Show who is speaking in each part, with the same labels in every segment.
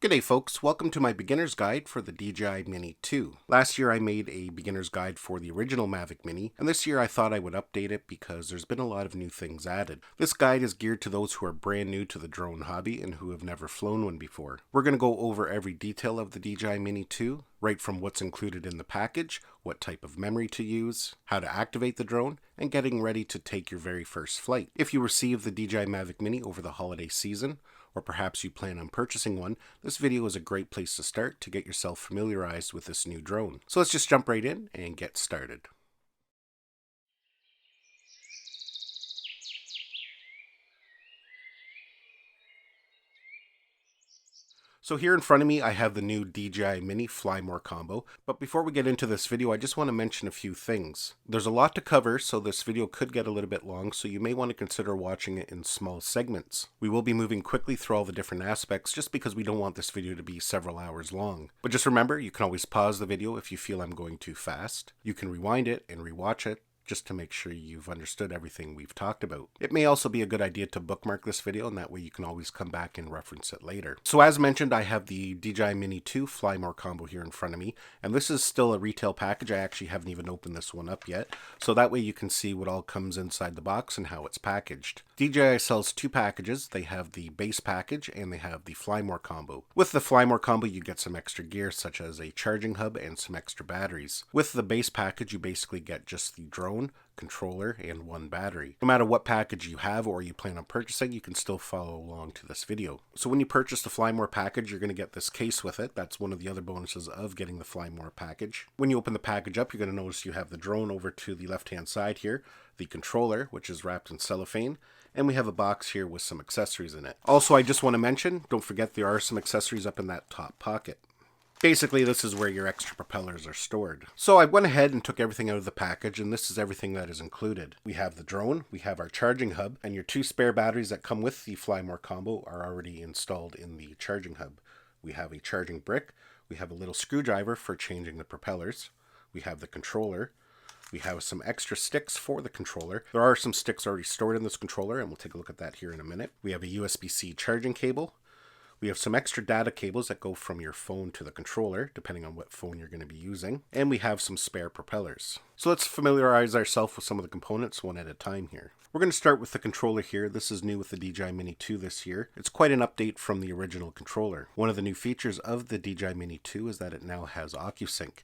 Speaker 1: G'day folks, welcome to my beginner's guide for the DJI Mini 2. Last year I made a beginner's guide for the original Mavic Mini, and this year I thought I would update it because there's been a lot of new things added. This guide is geared to those who are brand new to the drone hobby and who have never flown one before. We're going to go over every detail of the DJI Mini 2, right from what's included in the package, what type of memory to use, how to activate the drone, and getting ready to take your very first flight. If you receive the DJI Mavic Mini over the holiday season, or perhaps you plan on purchasing one, this video is a great place to start to get yourself familiarized with this new drone. So let's just jump right in and get started. So here in front of me I have the new DJI Mini Fly combo, but before we get into this video I just want to mention a few things. There's a lot to cover, so this video could get a little bit long, so you may want to consider watching it in small segments. We will be moving quickly through all the different aspects just because we don't want this video to be several hours long. But just remember, you can always pause the video if you feel I'm going too fast. You can rewind it and rewatch it, just to make sure you've understood everything we've talked about. It may also be a good idea to bookmark this video, and that way you can always come back and reference it later. So as mentioned, I have the DJI Mini 2 Fly combo here in front of me, and this is still a retail package. I actually haven't even opened this one up yet, so that way you can see what all comes inside the box and how it's packaged. DJI sells two packages. They have the base package and they have the Fly combo. With the Fly combo you get some extra gear such as a charging hub and some extra batteries. With the base package you basically get just the drone, controller, and one battery. No matter what package you have or you plan on purchasing, you can still follow along to this video. So when you purchase the Fly package, you're going to get this case with it. That's one of the other bonuses of getting the Fly package. When you open the package up, you're going to notice you have the drone over to the left-hand side here, the controller, which is wrapped in cellophane, and we have a box here with some accessories in it. Also, I just want to mention, don't forget there are some accessories up in that top pocket. Basically, this is where your extra propellers are stored. So I went ahead and took everything out of the package, and this is everything that is included. We have the drone, we have our charging hub, and your two spare batteries that come with the Fly combo are already installed in the charging hub. We have a charging brick, we have a little screwdriver for changing the propellers, we have the controller, we have some extra sticks for the controller. There are some sticks already stored in this controller, and we'll take a look at that here in a minute. We have a USB-C charging cable. We have some extra data cables that go from your phone to the controller, depending on what phone you're going to be using. And we have some spare propellers. So let's familiarize ourselves with some of the components one at a time here. We're going to start with the controller here. This is new with the DJI Mini 2 this year. It's quite an update from the original controller. One of the new features of the DJI Mini 2 is that it now has OcuSync.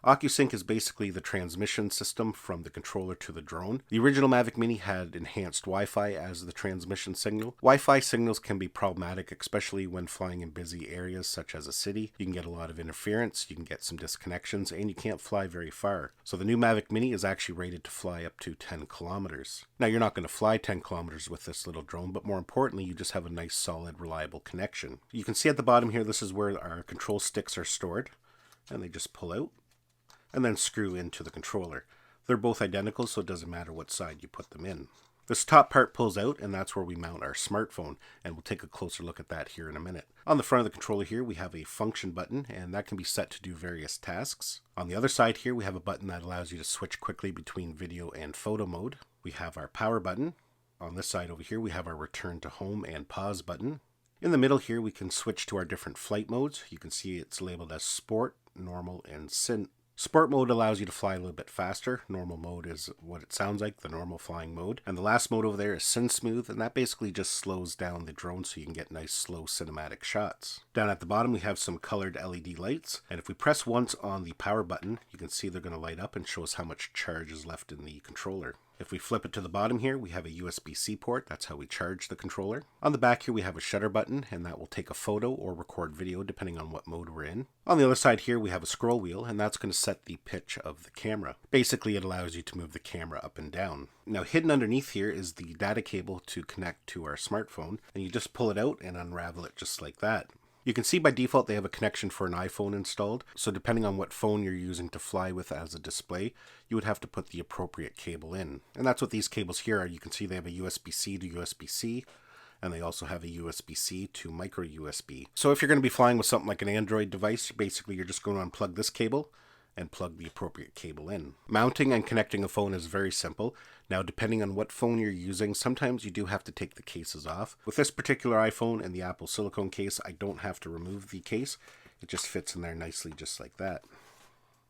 Speaker 1: OcuSync is basically the transmission system from the controller to the drone. The original Mavic Mini had enhanced Wi-Fi as the transmission signal. Wi-Fi signals can be problematic, especially when flying in busy areas such as a city. You can get a lot of interference, you can get some disconnections, and you can't fly very far. So the new Mavic Mini is actually rated to fly up to 10 kilometers. Now you're not going to fly 10 kilometers with this little drone, but more importantly, you just have a nice, solid, reliable connection. You can see at the bottom here, this is where our control sticks are stored, and they just pull out and then screw into the controller. They're both identical, so it doesn't matter what side you put them in. This top part pulls out, and that's where we mount our smartphone, and we'll take a closer look at that here in a minute. On the front of the controller here, we have a function button, and that can be set to do various tasks. On the other side here, we have a button that allows you to switch quickly between video and photo mode. We have our power button. On this side over here, we have our return to home and pause button. In the middle here, we can switch to our different flight modes. You can see it's labeled as Sport, Normal, and Sync. Sport mode allows you to fly a little bit faster. Normal mode is what it sounds like, the normal flying mode. And the last mode over there is Sin Smooth, and that basically just slows down the drone so you can get nice, slow cinematic shots. Down at the bottom, we have some colored LED lights, and if we press once on the power button, you can see they're going to light up and show us how much charge is left in the controller. If we flip it to the bottom here, we have a USB-C port. That's how we charge the controller. On the back here, we have a shutter button, and that will take a photo or record video depending on what mode we're in. On the other side here, we have a scroll wheel, and that's going to set the pitch of the camera. Basically, it allows you to move the camera up and down. Now, hidden underneath here is the data cable to connect to our smartphone, and you just pull it out and unravel it just like that. You can see by default they have a connection for an iPhone installed, so depending on what phone you're using to fly with as a display, you would have to put the appropriate cable in. And that's what these cables here are. You can see they have a USB-C to USB-C, and they also have a USB-C to micro USB. So if you're going to be flying with something like an Android device, basically you're just going to unplug this cable, and plug the appropriate cable in. Mounting and connecting a phone is very simple. Now, depending on what phone you're using, sometimes you do have to take the cases off. With this particular iPhone and the Apple silicone case, I don't have to remove the case. It just fits in there nicely just like that.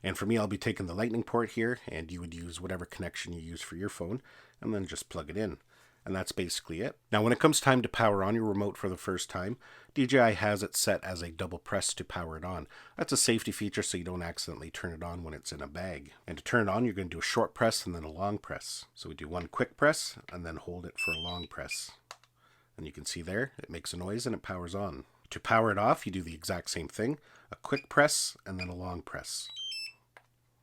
Speaker 1: And for me, I'll be taking the lightning port here, and you would use whatever connection you use for your phone, and then just plug it in. And that's basically it. Now, when it comes time to power on your remote for the first time, DJI has it set as a double press to power it on. That's a safety feature so you don't accidentally turn it on when it's in a bag. And to turn it on, you're going to do a short press and then a long press. So we do one quick press and then hold it for a long press. And you can see there, it makes a noise and it powers on. To power it off, you do the exact same thing, a quick press and then a long press.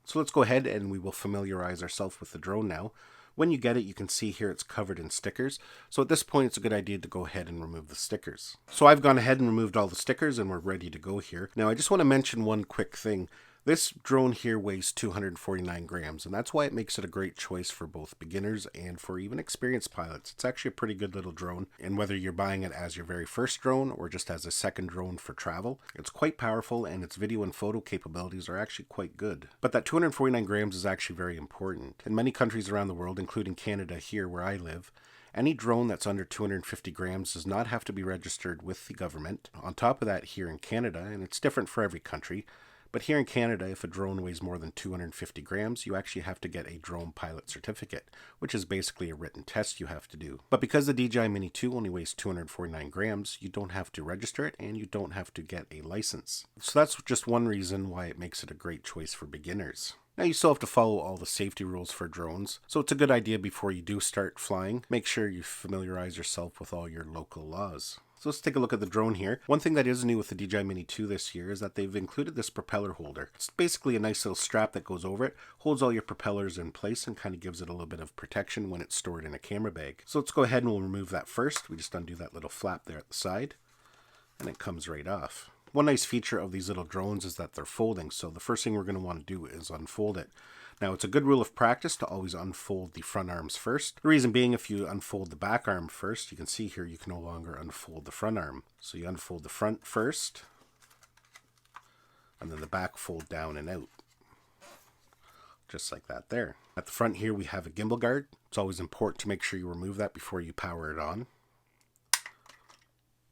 Speaker 1: So let's go ahead and we will familiarize ourselves with the drone now. When you get it, you can see here it's covered in stickers. So at this point, it's a good idea to go ahead and remove the stickers. So I've gone ahead and removed all the stickers and we're ready to go here. Now, I just want to mention one quick thing. This drone here weighs 249 grams, and that's why it makes it a great choice for both beginners and for even experienced pilots. It's actually a pretty good little drone, and whether you're buying it as your very first drone or just as a second drone for travel, it's quite powerful and its video and photo capabilities are actually quite good. But that 249 grams is actually very important. In many countries around the world, including Canada here where I live, any drone that's under 250 grams does not have to be registered with the government. On top of that, here in Canada, and it's different for every country, but here in Canada, if a drone weighs more than 250 grams, you actually have to get a drone pilot certificate, which is basically a written test you have to do. But because the DJI Mini 2 only weighs 249 grams, you don't have to register it and you don't have to get a license. So that's just one reason why it makes it a great choice for beginners. Now you still have to follow all the safety rules for drones, so it's a good idea before you do start flying, make sure you familiarize yourself with all your local laws. So let's take a look at the drone here. One thing that is new with the DJI Mini 2 this year is that they've included this propeller holder. It's basically a nice little strap that goes over it, holds all your propellers in place and kind of gives it a little bit of protection when it's stored in a camera bag. So let's go ahead and we'll remove that first. We just undo that little flap there at the side and it comes right off. One nice feature of these little drones is that they're folding, so the first thing we're going to want to do is unfold it. Now, it's a good rule of practice to always unfold the front arms first. The reason being, if you unfold the back arm first, you can see here you can no longer unfold the front arm. So you unfold the front first, and then the back fold down and out. Just like that there. At the front here we have a gimbal guard. It's always important to make sure you remove that before you power it on.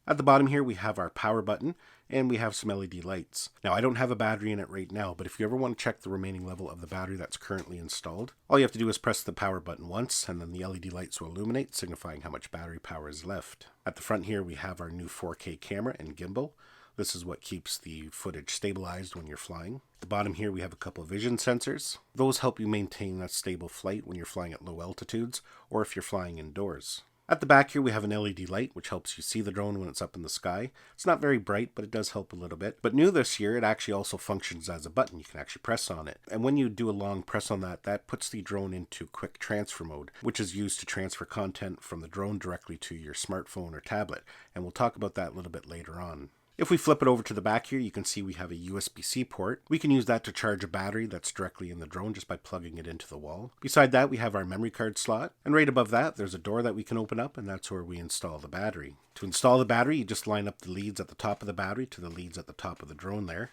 Speaker 1: At the bottom here we have our power button and we have some LED lights. Now I don't have a battery in it right now, but if you ever want to check the remaining level of the battery that's currently installed, all you have to do is press the power button once and then the LED lights will illuminate, signifying how much battery power is left. At the front here we have our new 4K camera and gimbal. This is what keeps the footage stabilized when you're flying. At the bottom here we have a couple of vision sensors. Those help you maintain a stable flight when you're flying at low altitudes or if you're flying indoors. At the back here we have an LED light which helps you see the drone when it's up in the sky. It's not very bright, but it does help a little bit. But new this year, it actually also functions as a button. You can actually press on it. And when you do a long press on that, that puts the drone into quick transfer mode, which is used to transfer content from the drone directly to your smartphone or tablet. And we'll talk about that a little bit later on. If we flip it over to the back here, you can see we have a USB-C port. We can use that to charge a battery that's directly in the drone just by plugging it into the wall. Beside that, we have our memory card slot. And right above that, there's a door that we can open up, and that's where we install the battery. To install the battery, you just line up the leads at the top of the battery to the leads at the top of the drone there.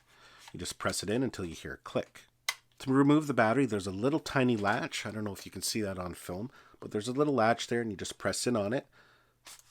Speaker 1: You just press it in until you hear a click. To remove the battery, there's a little tiny latch. I don't know if you can see that on film, but there's a little latch there, and you just press in on it,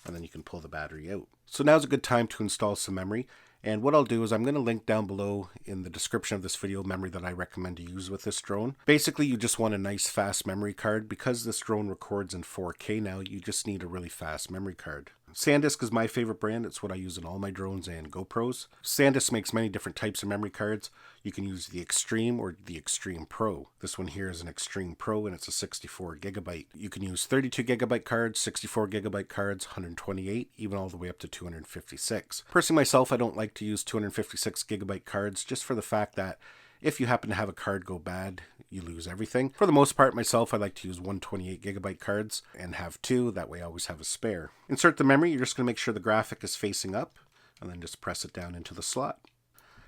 Speaker 1: and then you can pull the battery out. So now's a good time to install some memory. And what I'll do is I'm going to link down below in the description of this video memory that I recommend to use with this drone. Basically, you just want a nice fast memory card. Because this drone records in 4K now, you just need a really fast memory card. SanDisk is my favorite brand. It's what I use in all my drones and GoPros. SanDisk makes many different types of memory cards. You can use the Extreme or the Extreme Pro. This one here is an Extreme Pro and it's a 64 gigabyte. You can use 32 gigabyte cards, 64 gigabyte cards, 128, even all the way up to 256. Personally myself, I don't like to use 256 gigabyte cards just for the fact that if you happen to have a card go bad, you lose everything. For the most part, myself, I like to use 128 gigabyte cards and have two. That way I always have a spare. Insert the memory. You're just going to make sure the graphic is facing up and then just press it down into the slot.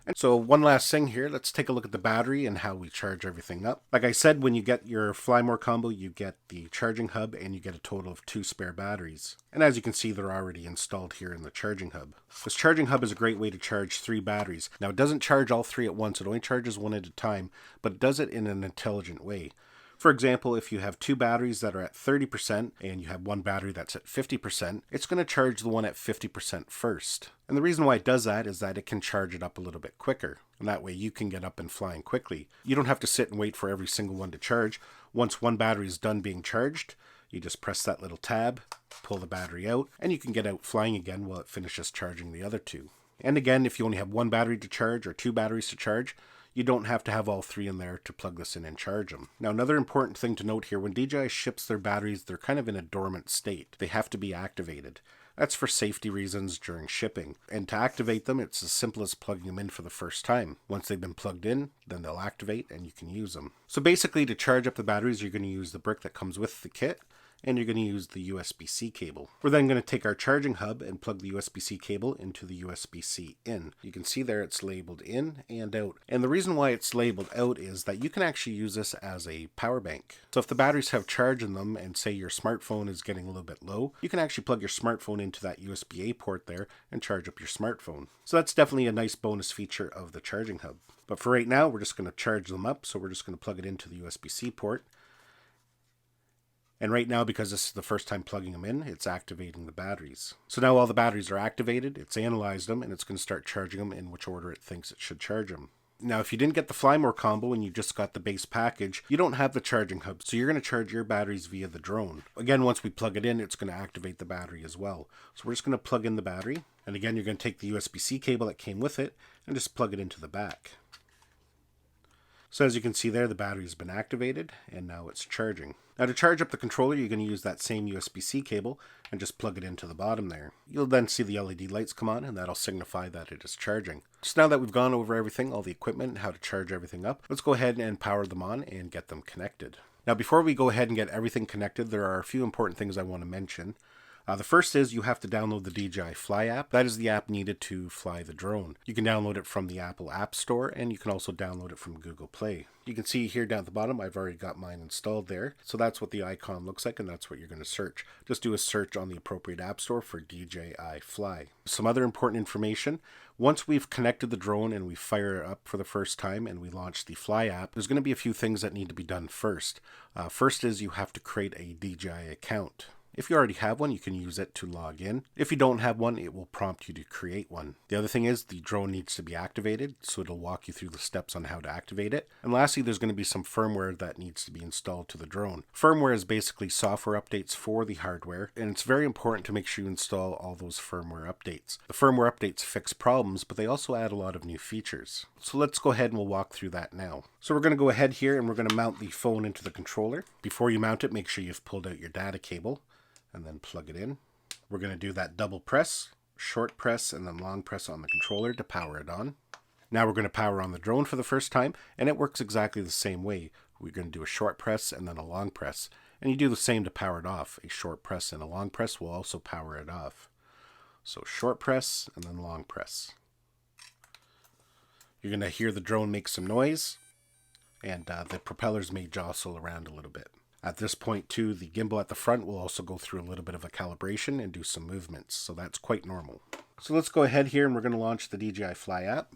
Speaker 1: And so one last thing here, let's take a look at the battery and how we charge everything up. Like I said, when you get your Fly More combo, you get the charging hub and you get a total of 2 spare batteries. And as you can see, they're already installed here in the charging hub. This charging hub is a great way to charge 3 batteries. Now it doesn't charge all 3 at once, it only charges one at a time, but it does it in an intelligent way. For example, if you have 2 batteries that are at 30% and you have 1 battery that's at 50%, it's going to charge the one at 50% first. And the reason why it does that is that it can charge it up a little bit quicker. And that way you can get up and flying quickly. You don't have to sit and wait for every single one to charge. Once one battery is done being charged, you just press that little tab, pull the battery out, and you can get out flying again while it finishes charging the other 2. And again, if you only have 1 battery to charge or 2 batteries to charge, you don't have to have all 3 in there to plug this in and charge them. Now, another important thing to note here, when DJI ships their batteries, they're kind of in a dormant state. They have to be activated. That's for safety reasons during shipping. And to activate them, it's as simple as plugging them in for the first time. Once they've been plugged in, then they'll activate and you can use them. So basically, to charge up the batteries, you're going to use the brick that comes with the kit, and you're going to use the USB-C cable. We're then going to take our charging hub and plug the USB-C cable into the USB-C in. You can see there it's labeled in and out. And the reason why it's labeled out is that you can actually use this as a power bank. So if the batteries have charge in them and say your smartphone is getting a little bit low, you can actually plug your smartphone into that USB-A port there and charge up your smartphone. So that's definitely a nice bonus feature of the charging hub. But for right now, we're just going to charge them up. So we're just going to plug it into the USB-C port. And right now, because this is the first time plugging them in, it's activating the batteries. So now all the batteries are activated, it's analyzed them, and it's going to start charging them in which order it thinks it should charge them. Now, if you didn't get the Fly More combo and you just got the base package, you don't have the charging hub, so you're going to charge your batteries via the drone. Again, once we plug it in, it's going to activate the battery as well. So we're just going to plug in the battery, and again, you're going to take the USB-C cable that came with it and just plug it into the back. So as you can see there, the battery has been activated and now it's charging. Now to charge up the controller, you're going to use that same USB-C cable and just plug it into the bottom there. You'll then see the LED lights come on and that'll signify that it is charging. So now that we've gone over everything, all the equipment and how to charge everything up, let's go ahead and power them on and get them connected. Now before we go ahead and get everything connected, there are a few important things I want to mention. The first is you have to download the DJI Fly App. That is the app needed to fly the drone. You can download it from the Apple App Store and you can also download it from Google Play. You can see here down at the bottom, I've already got mine installed there. So that's what the icon looks like and that's what you're going to search. Just do a search on the appropriate App Store for DJI Fly. Some other important information. Once we've connected the drone and we fire it up for the first time and we launch the Fly app, there's going to be a few things that need to be done first. First is you have to create a DJI account. If you already have one, you can use it to log in. If you don't have one, it will prompt you to create one. The other thing is the drone needs to be activated, so it'll walk you through the steps on how to activate it. And lastly, there's going to be some firmware that needs to be installed to the drone. Firmware is basically software updates for the hardware, and it's very important to make sure you install all those firmware updates. The firmware updates fix problems, but they also add a lot of new features. So let's go ahead and we'll walk through that now. So we're going to go ahead here and we're going to mount the phone into the controller. Before you mount it, make sure you've pulled out your data cable and then plug it in. We're going to do that double press, short press, and then long press on the controller to power it on. Now we're going to power on the drone for the first time, and it works exactly the same way. We're going to do a short press and then a long press. And you do the same to power it off. A short press and a long press will also power it off. So short press and then long press. You're going to hear the drone make some noise, and the propellers may jostle around a little bit. At this point too, the gimbal at the front will also go through a little bit of a calibration and do some movements, so that's quite normal. So let's go ahead here and we're going to launch the DJI Fly app.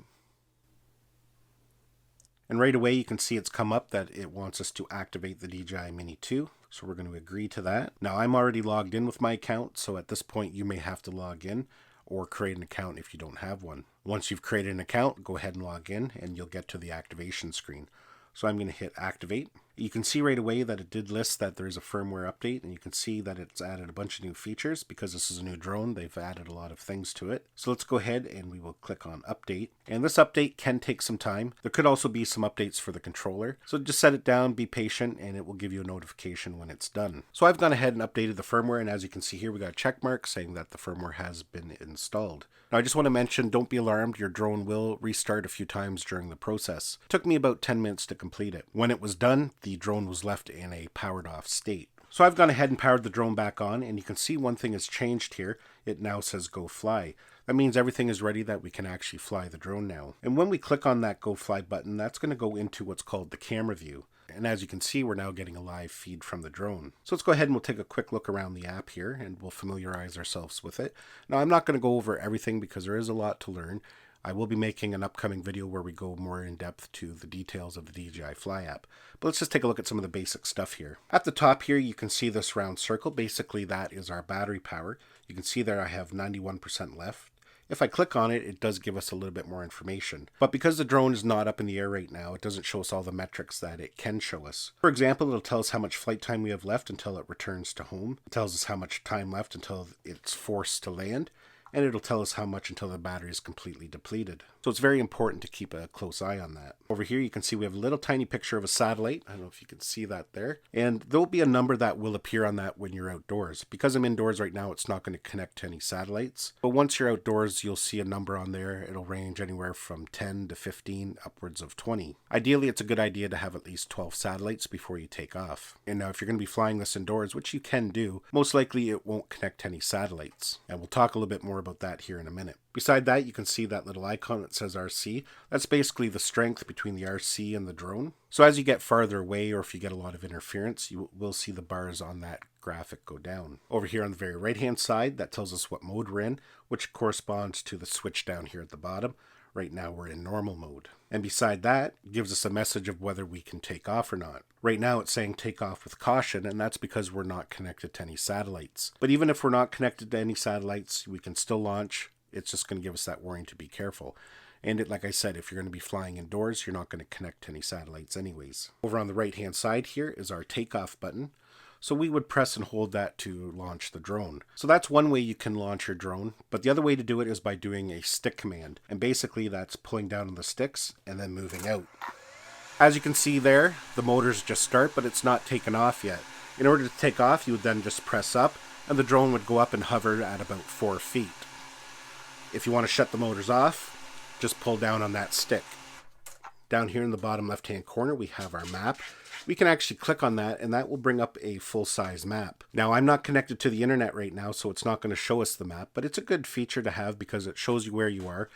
Speaker 1: And right away you can see it's come up that it wants us to activate the DJI Mini 2. So we're going to agree to that. Now I'm already logged in with my account, so at this point you may have to log in or create an account if you don't have one. Once you've created an account, go ahead and log in and you'll get to the activation screen. So I'm going to hit activate. You can see right away that it did list that there's a firmware update, and you can see that it's added a bunch of new features. Because this is a new drone, they've added a lot of things to it. So let's go ahead and we will click on update. And this update can take some time. There could also be some updates for the controller. So just set it down, be patient, and it will give you a notification when it's done. So I've gone ahead and updated the firmware, and as you can see here, we got a check mark saying that the firmware has been installed. Now I just want to mention, don't be alarmed, your drone will restart a few times during the process. It took me about 10 minutes to complete it. When it was done, the drone was left in a powered off state. So I've gone ahead and powered the drone back on, and you can see one thing has changed here. It now says go fly. That means everything is ready that we can actually fly the drone now. And when we click on that Go Fly button, that's going to go into what's called the camera view. And as you can see, we're now getting a live feed from the drone. So let's go ahead and we'll take a quick look around the app here and we'll familiarize ourselves with it. Now, I'm not going to go over everything because there is a lot to learn. I will be making an upcoming video where we go more in depth to the details of the DJI Fly app. But let's just take a look at some of the basic stuff here. At the top here, you can see this round circle. Basically, that is our battery power. You can see there I have 91% left. If I click on it, it does give us a little bit more information. But because the drone is not up in the air right now, it doesn't show us all the metrics that it can show us. For example, it'll tell us how much flight time we have left until it returns to home. It tells us how much time left until it's forced to land. And it'll tell us how much until the battery is completely depleted. So it's very important to keep a close eye on that. Over here you can see we have a little tiny picture of a satellite. I don't know if you can see that there. And there'll be a number that will appear on that when you're outdoors. Because I'm indoors right now, it's not going to connect to any satellites. But once you're outdoors, you'll see a number on there. It'll range anywhere from 10 to 15, upwards of 20. Ideally, it's a good idea to have at least 12 satellites before you take off. And now if you're going to be flying this indoors, which you can do, most likely it won't connect to any satellites. And we'll talk a little bit more about that here in a minute. Beside that, you can see that little icon that says RC. That's basically the strength between the RC and the drone. So as you get farther away, or if you get a lot of interference, you will see the bars on that graphic go down. Over here on the very right hand side, that tells us what mode we're in, which corresponds to the switch down here at the bottom. Right now we're in normal mode. And beside that, it gives us a message of whether we can take off or not. Right now it's saying take off with caution, and that's because we're not connected to any satellites. But even if we're not connected to any satellites, we can still launch. It's just going to give us that warning to be careful. And like I said, if you're going to be flying indoors, you're not going to connect to any satellites anyways. Over on the right hand side here is our takeoff button. So we would press and hold that to launch the drone. So that's one way you can launch your drone, but the other way to do it is by doing a stick command. And basically that's pulling down on the sticks and then moving out. As you can see there, the motors just start, but it's not taken off yet. In order to take off, you would then just press up and the drone would go up and hover at about 4 feet. If you want to shut the motors off, just pull down on that stick. Down here in the bottom left-hand corner, we have our map. We can actually click on that and that will bring up a full-size map. Now, I'm not connected to the internet right now, so it's not going to show us the map, but it's a good feature to have because it shows you where you are.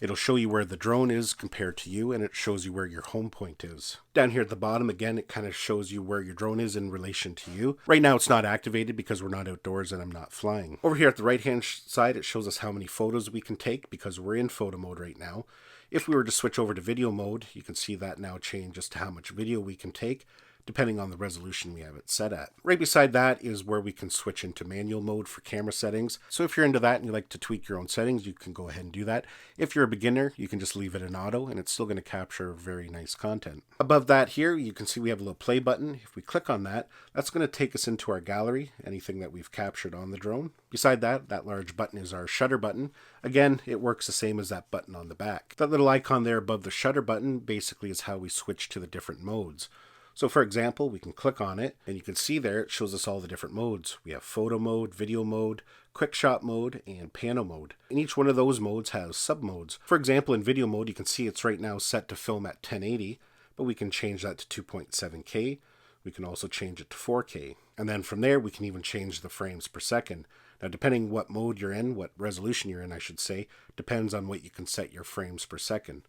Speaker 1: It'll show you where the drone is compared to you, and it shows you where your home point is. Down here at the bottom, again, it kind of shows you where your drone is in relation to you. Right now, it's not activated because we're not outdoors and I'm not flying. Over here at the right-hand side, it shows us how many photos we can take because we're in photo mode right now. If we were to switch over to video mode, you can see that now change as to how much video we can take, depending on the resolution we have it set at. Right beside that is where we can switch into manual mode for camera settings. So if you're into that and you like to tweak your own settings, you can go ahead and do that. If you're a beginner, you can just leave it in auto and it's still going to capture very nice content. Above that here, you can see we have a little play button. If we click on that, that's going to take us into our gallery, anything that we've captured on the drone. Beside that, that large button is our shutter button. Again, it works the same as that button on the back. That little icon there above the shutter button basically is how we switch to the different modes. So for example, we can click on it and you can see there it shows us all the different modes. We have photo mode, video mode, quick shot mode, and pano mode. And each one of those modes has sub-modes. For example, in video mode, you can see it's right now set to film at 1080, but we can change that to 2.7K. We can also change it to 4K. And then from there, we can even change the frames per second. Now, depending what mode you're in, what resolution you're in, I should say, depends on what you can set your frames per second.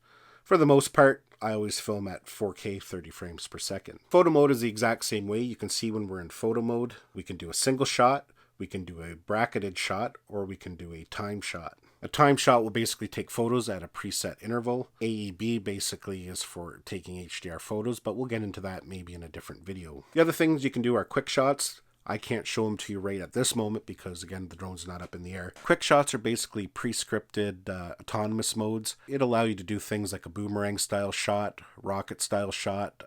Speaker 1: For the most part, I always film at 4K 30 frames per second. Photo mode is the exact same way. You can see when we're in photo mode, we can do a single shot, we can do a bracketed shot, or we can do a time shot. A time shot will basically take photos at a preset interval. AEB basically is for taking HDR photos, but we'll get into that maybe in a different video. The other things you can do are quick shots. I can't show them to you right at this moment because, again, the drone's not up in the air. Quick shots are basically pre-scripted autonomous modes. It allows you to do things like a boomerang-style shot, rocket-style shot,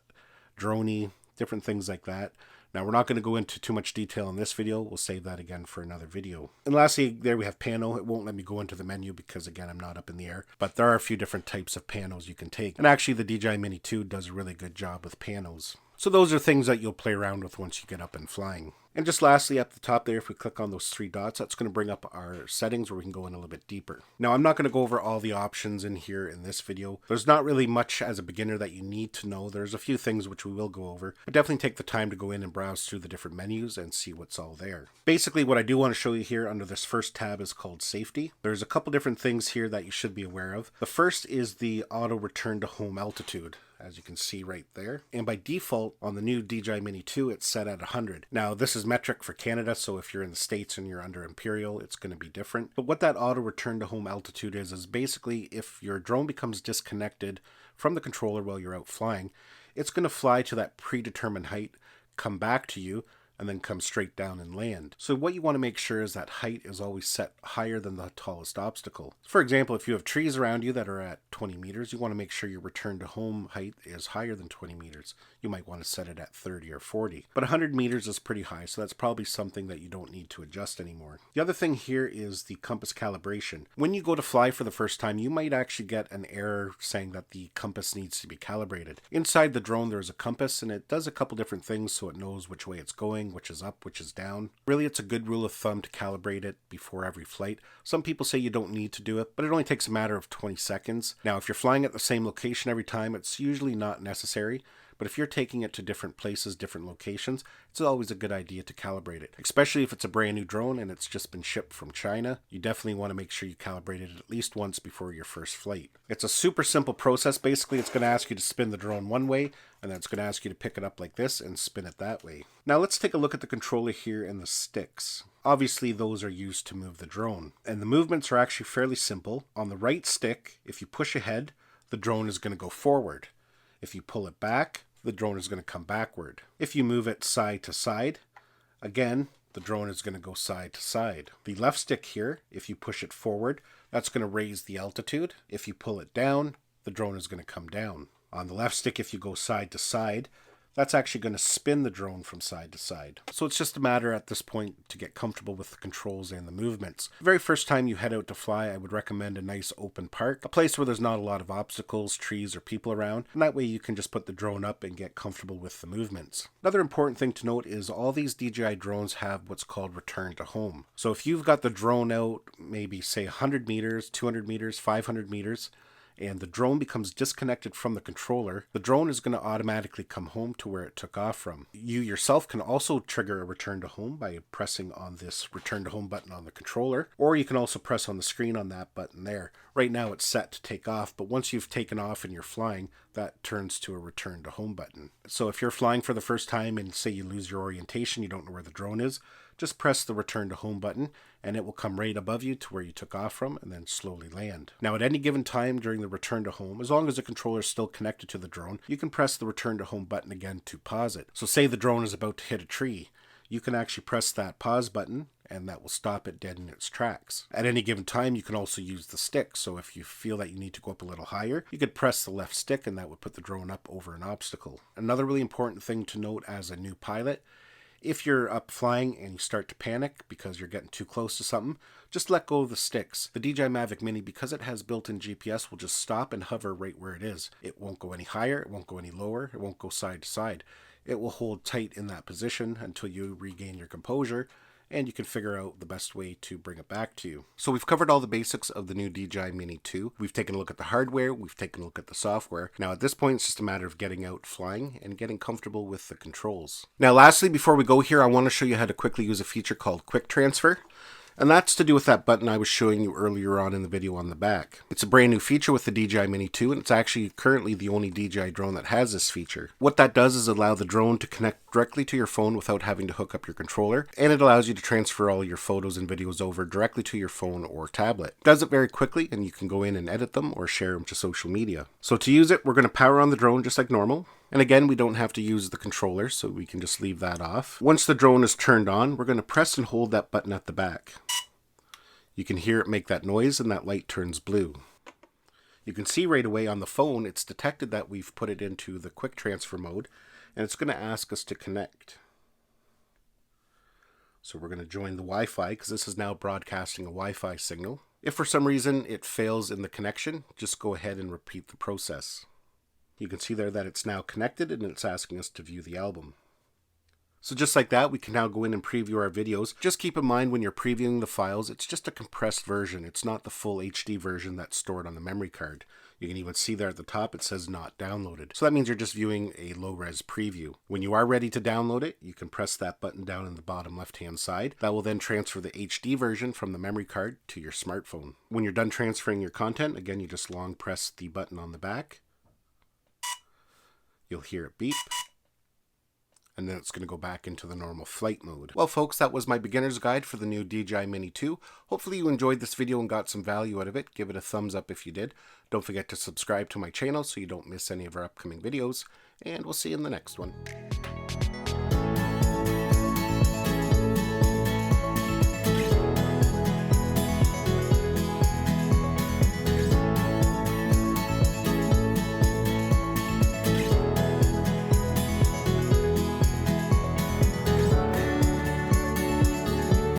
Speaker 1: droney, different things like that. Now, we're not going to go into too much detail in this video. We'll save that again for another video. And lastly, there we have pano. It won't let me go into the menu because, again, I'm not up in the air. But there are a few different types of panos you can take. And actually, the DJI Mini 2 does a really good job with panos. So those are things that you'll play around with once you get up and flying. And just lastly, at the top there, if we click on those three dots, that's going to bring up our settings where we can go in a little bit deeper. Now, I'm not going to go over all the options in here in this video. There's not really much as a beginner that you need to know. There's a few things which we will go over, but definitely take the time to go in and browse through the different menus and see what's all there. Basically, what I do want to show you here under this first tab is called Safety. There's a couple different things here that you should be aware of. The first is the auto return to home altitude, as you can see right there. And by default, on the new DJI Mini 2, it's set at 100. Now, this is metric for Canada, so if you're in the States and you're under Imperial, it's going to be different. But what that auto return to home altitude is basically if your drone becomes disconnected from the controller while you're out flying, it's going to fly to that predetermined height, come back to you, and then come straight down and land. So what you want to make sure is that height is always set higher than the tallest obstacle. For example, if you have trees around you that are at 20 meters, you want to make sure your return to home height is higher than 20 meters. You might want to set it at 30 or 40. But 100 meters is pretty high, so that's probably something that you don't need to adjust anymore. The other thing here is the compass calibration. When you go to fly for the first time, you might actually get an error saying that the compass needs to be calibrated. Inside the drone, there's a compass, and it does a couple different things so it knows which way it's going, which is up, which is down. Really, it's a good rule of thumb to calibrate it before every flight. Some people say you don't need to do it, but it only takes a matter of 20 seconds. Now, if you're flying at the same location every time, it's usually not necessary. But if you're taking it to different places, different locations, it's always a good idea to calibrate it. Especially if it's a brand new drone and it's just been shipped from China, you definitely want to make sure you calibrate it at least once before your first flight. It's a super simple process. Basically, it's going to ask you to spin the drone one way, and then it's going to ask you to pick it up like this and spin it that way. Now let's take a look at the controller here and the sticks. Obviously, those are used to move the drone. And the movements are actually fairly simple. On the right stick, if you push ahead, the drone is going to go forward. If you pull it back, the drone is going to come backward. If you move it side to side, again, the drone is going to go side to side. The left stick here, if you push it forward, that's going to raise the altitude. If you pull it down, the drone is going to come down. On the left stick, if you go side to side, that's actually going to spin the drone from side to side. So it's just a matter at this point to get comfortable with the controls and the movements. The very first time you head out to fly, I would recommend a nice open park, a place where there's not a lot of obstacles, trees, or people around, and that way you can just put the drone up and get comfortable with the movements. Another important thing to note is all these DJI drones have what's called return to home. So if you've got the drone out, maybe say 100 meters, 200 meters, 500 meters, and the drone becomes disconnected from the controller, the drone is going to automatically come home to where it took off from. You yourself can also trigger a return to home by pressing on this return to home button on the controller, or you can also press on the screen on that button there. Right now it's set to take off, but once you've taken off and you're flying, that turns to a return to home button. So if you're flying for the first time and say you lose your orientation, you don't know where the drone is, just press the return to home button and it will come right above you to where you took off from and then slowly land. Now at any given time during the return to home, as long as the controller is still connected to the drone, you can press the return to home button again to pause it. So say the drone is about to hit a tree, you can actually press that pause button and that will stop it dead in its tracks. At any given time, you can also use the stick. So if you feel that you need to go up a little higher, you could press the left stick and that would put the drone up over an obstacle. Another really important thing to note as a new pilot, if you're up flying and you start to panic because you're getting too close to something, just let go of the sticks. The DJI Mavic Mini, because it has built-in GPS, will just stop and hover right where it is. It won't go any higher, it won't go any lower, it won't go side to side. It will hold tight in that position until you regain your composure, and you can figure out the best way to bring it back to you. So we've covered all the basics of the new DJI Mini 2. We've taken a look at the hardware, we've taken a look at the software. Now at this point, it's just a matter of getting out flying and getting comfortable with the controls. Now lastly, before we go here, I want to show you how to quickly use a feature called Quick Transfer. And that's to do with that button I was showing you earlier on in the video on the back. It's a brand new feature with the DJI Mini 2, and it's actually currently the only DJI drone that has this feature. What that does is allow the drone to connect directly to your phone without having to hook up your controller, and it allows you to transfer all your photos and videos over directly to your phone or tablet. It does it very quickly, and you can go in and edit them or share them to social media. So to use it, we're going to power on the drone just like normal. And again, we don't have to use the controller, so we can just leave that off. Once the drone is turned on, we're going to press and hold that button at the back. You can hear it make that noise and that light turns blue. You can see right away on the phone, it's detected that we've put it into the quick transfer mode, and it's going to ask us to connect. So we're going to join the Wi-Fi because this is now broadcasting a Wi-Fi signal. If for some reason it fails in the connection, just go ahead and repeat the process. You can see there that it's now connected and it's asking us to view the album. So just like that, we can now go in and preview our videos. Just keep in mind when you're previewing the files, it's just a compressed version. It's not the full HD version that's stored on the memory card. You can even see there at the top, it says not downloaded. So that means you're just viewing a low-res preview. When you are ready to download it, you can press that button down in the bottom left-hand side. That will then transfer the HD version from the memory card to your smartphone. When you're done transferring your content, again, you just long press the button on the back. You'll hear it beep. And then it's going to go back into the normal flight mode. Well folks, that was my beginner's guide for the new DJI Mini 2. Hopefully you enjoyed this video and got some value out of it. Give it a thumbs up if you did. Don't forget to subscribe to my channel so you don't miss any of our upcoming videos. And we'll see you in the next one.